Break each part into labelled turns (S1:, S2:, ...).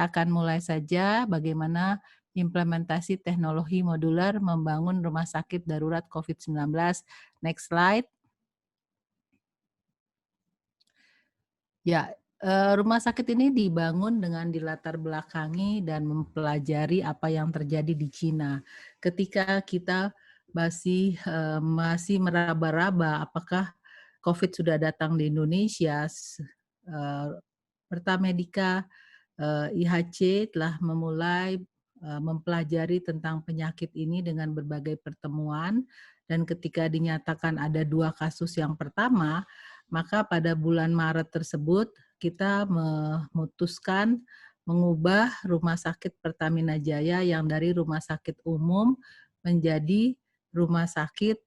S1: kita akan mulai saja bagaimana implementasi teknologi modular membangun rumah sakit darurat COVID-19. Next slide. Ya, rumah sakit ini dibangun dengan dilatar belakangi dan mempelajari apa yang terjadi di Cina. Ketika kita masih meraba-raba apakah COVID sudah datang di Indonesia, Pertamedika, IHC telah memulai mempelajari tentang penyakit ini dengan berbagai pertemuan, dan ketika dinyatakan ada 2 kasus yang pertama, maka pada bulan Maret tersebut kita memutuskan mengubah Rumah Sakit Pertamina Jaya yang dari rumah sakit umum menjadi rumah sakit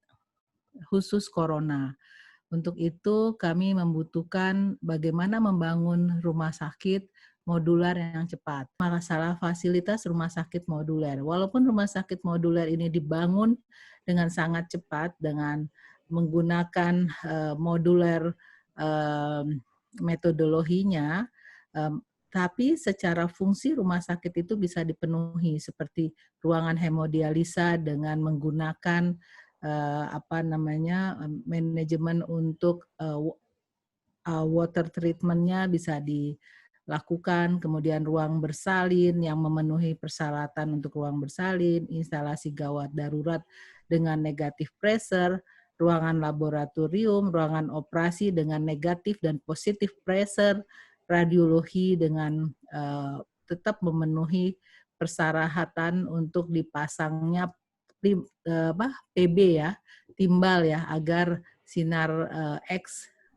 S1: khusus corona. Untuk itu kami membutuhkan bagaimana membangun rumah sakit modular yang cepat. Masalah fasilitas rumah sakit moduler. Walaupun rumah sakit moduler ini dibangun dengan sangat cepat dengan menggunakan moduler metodologinya, tapi secara fungsi rumah sakit itu bisa dipenuhi seperti ruangan hemodialisa dengan menggunakan manajemen untuk water treatment-nya bisa dilakukan, kemudian ruang bersalin yang memenuhi persyaratan untuk ruang bersalin, instalasi gawat darurat dengan negatif pressure, ruangan laboratorium, ruangan operasi dengan negatif dan positif pressure, radiologi dengan tetap memenuhi persyaratan untuk dipasangnya PB ya, timbal ya, agar sinar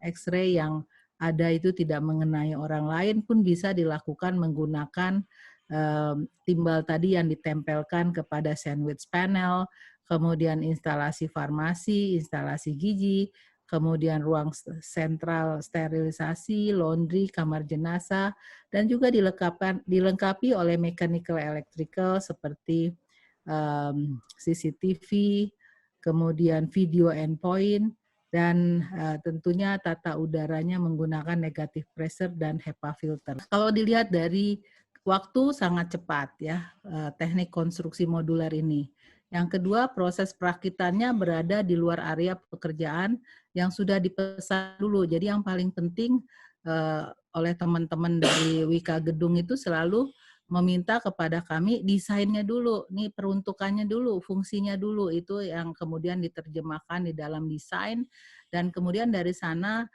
S1: X-ray yang ada itu tidak mengenai orang lain pun bisa dilakukan menggunakan timbal tadi yang ditempelkan kepada sandwich panel, kemudian instalasi farmasi, instalasi gizi, kemudian ruang sentral sterilisasi, laundry, kamar jenazah, dan juga dilengkapi oleh mechanical electrical seperti CCTV, kemudian video endpoint, dan tentunya tata udaranya menggunakan negative pressure dan HEPA filter. Kalau dilihat dari waktu sangat cepat ya, teknik konstruksi modular ini. Yang kedua, proses perakitannya berada di luar area pekerjaan yang sudah dipesan dulu. Jadi yang paling penting oleh teman-teman dari Wika Gedung itu selalu meminta kepada kami desainnya dulu, nih peruntukannya dulu, fungsinya dulu, itu yang kemudian diterjemahkan di dalam desain, dan kemudian dari sana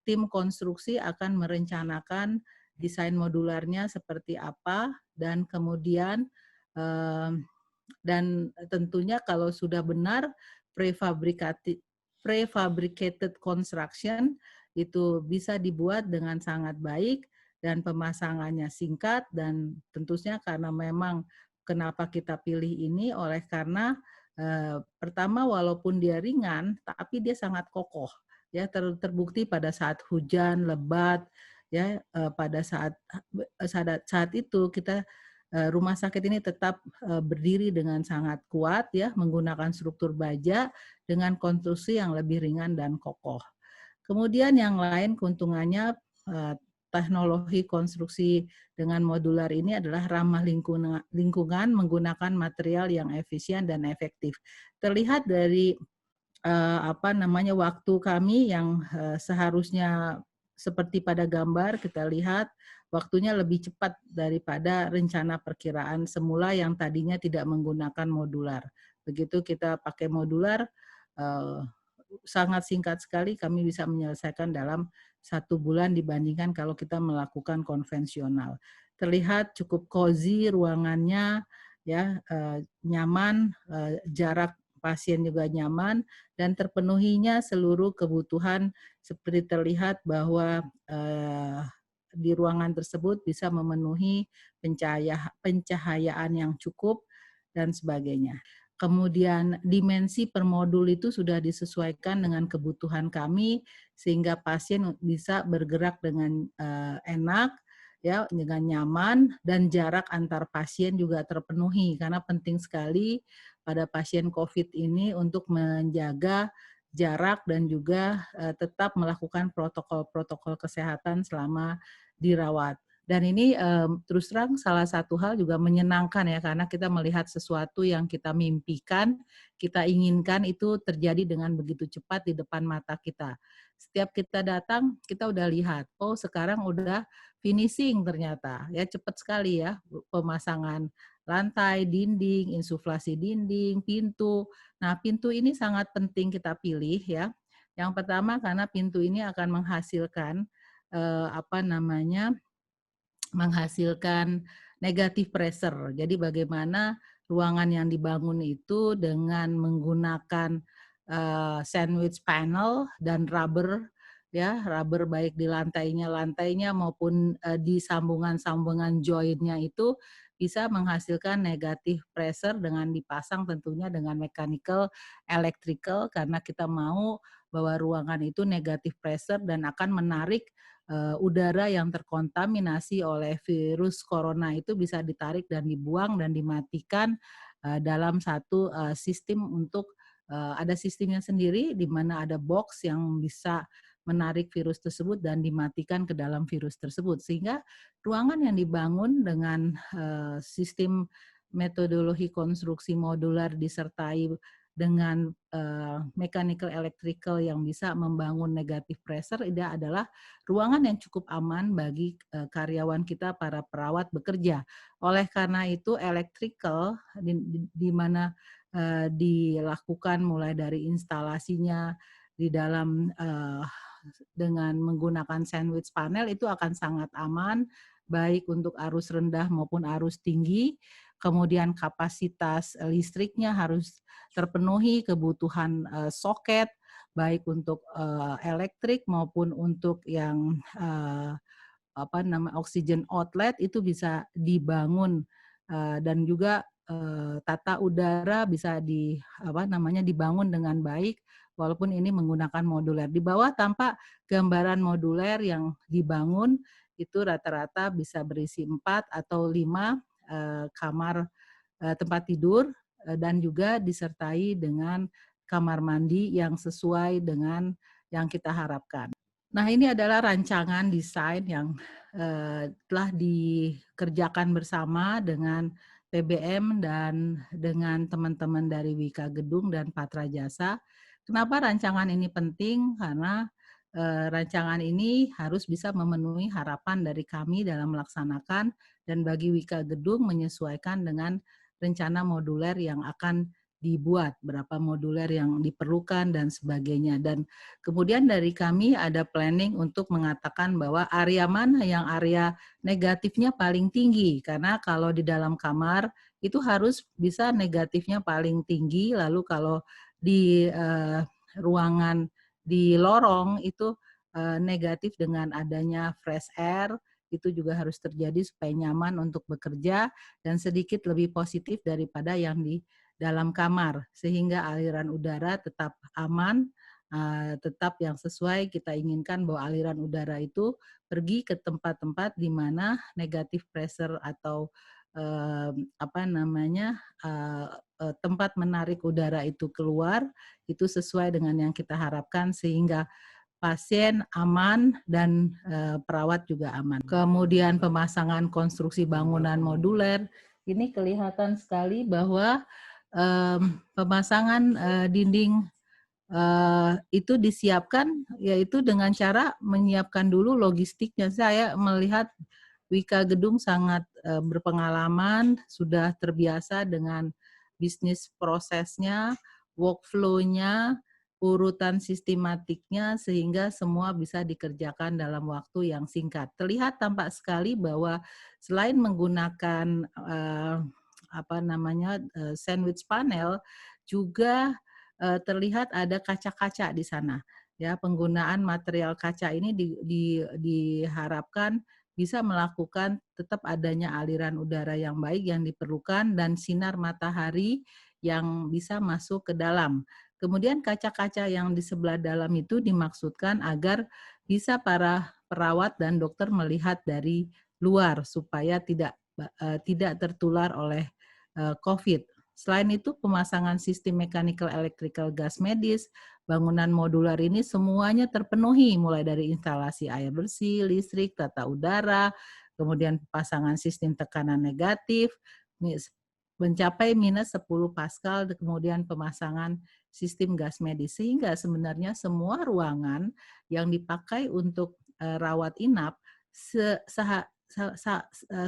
S1: tim konstruksi akan merencanakan desain modularnya seperti apa, dan kemudian dan tentunya kalau sudah benar prefabricated construction itu bisa dibuat dengan sangat baik dan pemasangannya singkat, dan tentunya karena memang kenapa kita pilih ini karena pertama walaupun dia ringan tapi dia sangat kokoh ya, terbukti pada saat hujan lebat ya, pada saat itu kita rumah sakit ini tetap berdiri dengan sangat kuat ya, menggunakan struktur baja dengan konstruksi yang lebih ringan dan kokoh. Kemudian yang lain keuntungannya teknologi konstruksi dengan modular ini adalah ramah lingkungan menggunakan material yang efisien dan efektif. Terlihat dari waktu kami yang seharusnya seperti pada gambar kita lihat waktunya lebih cepat daripada rencana perkiraan semula yang tadinya tidak menggunakan modular. Begitu kita pakai modular, sangat singkat sekali kami bisa menyelesaikan dalam 1 bulan dibandingkan kalau kita melakukan konvensional. Terlihat cukup cozy ruangannya, ya, nyaman, jarak pasien juga nyaman, dan terpenuhinya seluruh kebutuhan seperti terlihat bahwa di ruangan tersebut bisa memenuhi pencahayaan yang cukup dan sebagainya. Kemudian dimensi per modul itu sudah disesuaikan dengan kebutuhan kami sehingga pasien bisa bergerak dengan enak ya, dengan nyaman, dan jarak antar pasien juga terpenuhi karena penting sekali pada pasien COVID ini untuk menjaga jarak dan juga tetap melakukan protokol-protokol kesehatan selama dirawat. Dan ini terus terang salah satu hal juga menyenangkan ya, karena kita melihat sesuatu yang kita mimpikan, kita inginkan itu terjadi dengan begitu cepat di depan mata kita. Setiap kita datang, kita udah lihat, oh sekarang udah finishing ternyata, ya cepat sekali ya pemasangan lantai, dinding, insuflasi dinding, pintu. Nah pintu ini sangat penting kita pilih ya. Yang pertama karena pintu ini akan menghasilkan menghasilkan negatif pressure. Jadi bagaimana ruangan yang dibangun itu dengan menggunakan sandwich panel dan rubber, ya rubber baik di lantainya maupun di sambungan-sambungan jointnya itu bisa menghasilkan negatif pressure dengan dipasang tentunya dengan mechanical, electrical, karena kita mau bahwa ruangan itu negatif pressure dan akan menarik udara yang terkontaminasi oleh virus corona itu bisa ditarik dan dibuang dan dimatikan dalam satu sistem untuk ada sistemnya sendiri di mana ada box yang bisa menarik virus tersebut dan dimatikan ke dalam virus tersebut. Sehingga ruangan yang dibangun dengan sistem metodologi konstruksi modular disertai dengan mechanical electrical yang bisa membangun negatif pressure ini adalah ruangan yang cukup aman bagi karyawan kita para perawat bekerja. Oleh karena itu electrical di mana dilakukan mulai dari instalasinya di dalam dengan menggunakan sandwich panel itu akan sangat aman baik untuk arus rendah maupun arus tinggi. Kemudian kapasitas listriknya harus terpenuhi, kebutuhan soket baik untuk elektrik maupun untuk yang oxygen outlet itu bisa dibangun dan juga tata udara bisa dibangun dengan baik walaupun ini menggunakan moduler. Di bawah tampak gambaran moduler yang dibangun itu rata-rata bisa berisi 4 atau 5 kamar tempat tidur dan juga disertai dengan kamar mandi yang sesuai dengan yang kita harapkan. Nah, ini adalah rancangan desain yang telah dikerjakan bersama dengan PBM dan dengan teman-teman dari Wika Gedung dan Patra Jasa. Kenapa rancangan ini penting? Karena rancangan ini harus bisa memenuhi harapan dari kami dalam melaksanakan dan bagi Wika Gedung menyesuaikan dengan rencana moduler yang akan dibuat, berapa moduler yang diperlukan dan sebagainya. Dan kemudian dari kami ada planning untuk mengatakan bahwa area mana yang area negatifnya paling tinggi, karena kalau di dalam kamar itu harus bisa negatifnya paling tinggi, lalu kalau di ruangan di lorong itu negatif dengan adanya fresh air, itu juga harus terjadi supaya nyaman untuk bekerja dan sedikit lebih positif daripada yang di dalam kamar, sehingga aliran udara tetap aman, tetap yang sesuai kita inginkan bahwa aliran udara itu pergi ke tempat-tempat di mana negatif pressure atau tempat menarik udara itu keluar, itu sesuai dengan yang kita harapkan sehingga pasien aman dan perawat juga aman. Kemudian pemasangan konstruksi bangunan moduler, ini kelihatan sekali bahwa pemasangan dinding itu disiapkan yaitu dengan cara menyiapkan dulu logistiknya. Saya melihat Wika Gedung sangat berpengalaman, sudah terbiasa dengan bisnis prosesnya, workflow-nya, urutan sistematiknya sehingga semua bisa dikerjakan dalam waktu yang singkat. Terlihat tampak sekali bahwa selain menggunakan sandwich panel, juga terlihat ada kaca-kaca di sana. Ya, penggunaan material kaca ini diharapkan bisa melakukan tetap adanya aliran udara yang baik yang diperlukan dan sinar matahari yang bisa masuk ke dalam. Kemudian kaca-kaca yang di sebelah dalam itu dimaksudkan agar bisa para perawat dan dokter melihat dari luar supaya tidak tertular oleh COVID. Selain itu, pemasangan sistem mechanical electrical gas medis, bangunan modular ini semuanya terpenuhi mulai dari instalasi air bersih, listrik, tata udara, kemudian pasangan sistem tekanan negatif, mencapai minus 10 Pascal, kemudian pemasangan sistem gas medis. Sehingga sebenarnya semua ruangan yang dipakai untuk rawat inap,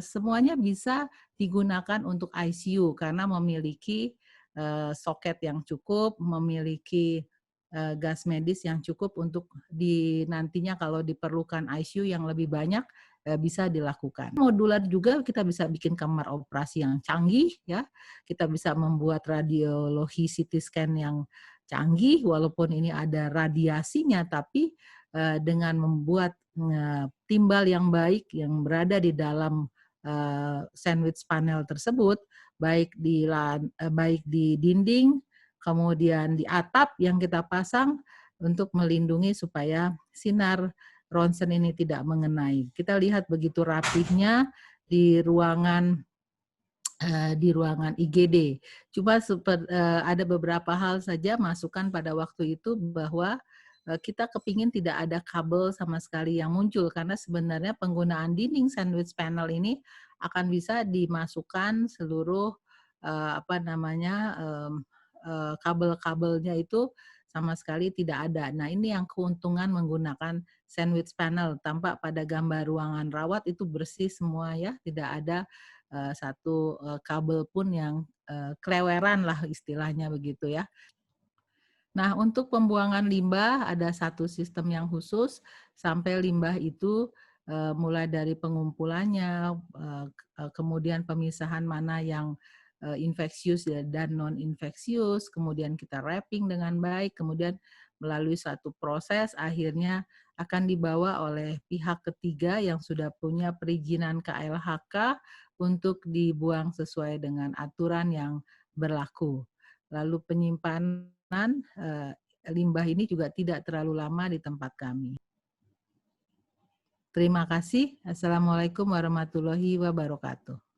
S1: semuanya bisa digunakan untuk ICU karena memiliki soket yang cukup, memiliki gas medis yang cukup untuk nantinya kalau diperlukan ICU yang lebih banyak bisa dilakukan. Modular juga kita bisa bikin kamar operasi yang canggih ya. Kita bisa membuat radiologi CT scan yang canggih walaupun ini ada radiasinya, tapi dengan membuat timbal yang baik yang berada di dalam sandwich panel tersebut, baik di dinding, kemudian di atap yang kita pasang untuk melindungi supaya sinar ronsen ini tidak mengenai. Kita lihat begitu rapihnya di ruangan IGD. Cuma ada beberapa hal saja masukan pada waktu itu bahwa kita kepingin tidak ada kabel sama sekali yang muncul karena sebenarnya penggunaan dinding sandwich panel ini akan bisa dimasukkan seluruh kabel-kabelnya itu sama sekali tidak ada. Nah, ini yang keuntungan menggunakan sandwich panel. Tampak pada gambar ruangan rawat itu bersih semua ya, tidak ada satu kabel pun yang keleweran lah istilahnya begitu ya. Nah, untuk pembuangan limbah ada satu sistem yang khusus sampai limbah itu mulai dari pengumpulannya, kemudian pemisahan mana yang infeksius dan non-infeksius, kemudian kita wrapping dengan baik, kemudian melalui satu proses akhirnya akan dibawa oleh pihak ketiga yang sudah punya perizinan KLHK untuk dibuang sesuai dengan aturan yang berlaku. Lalu penyimpanan limbah ini juga tidak terlalu lama di tempat kami. Terima kasih. Assalamualaikum warahmatullahi wabarakatuh.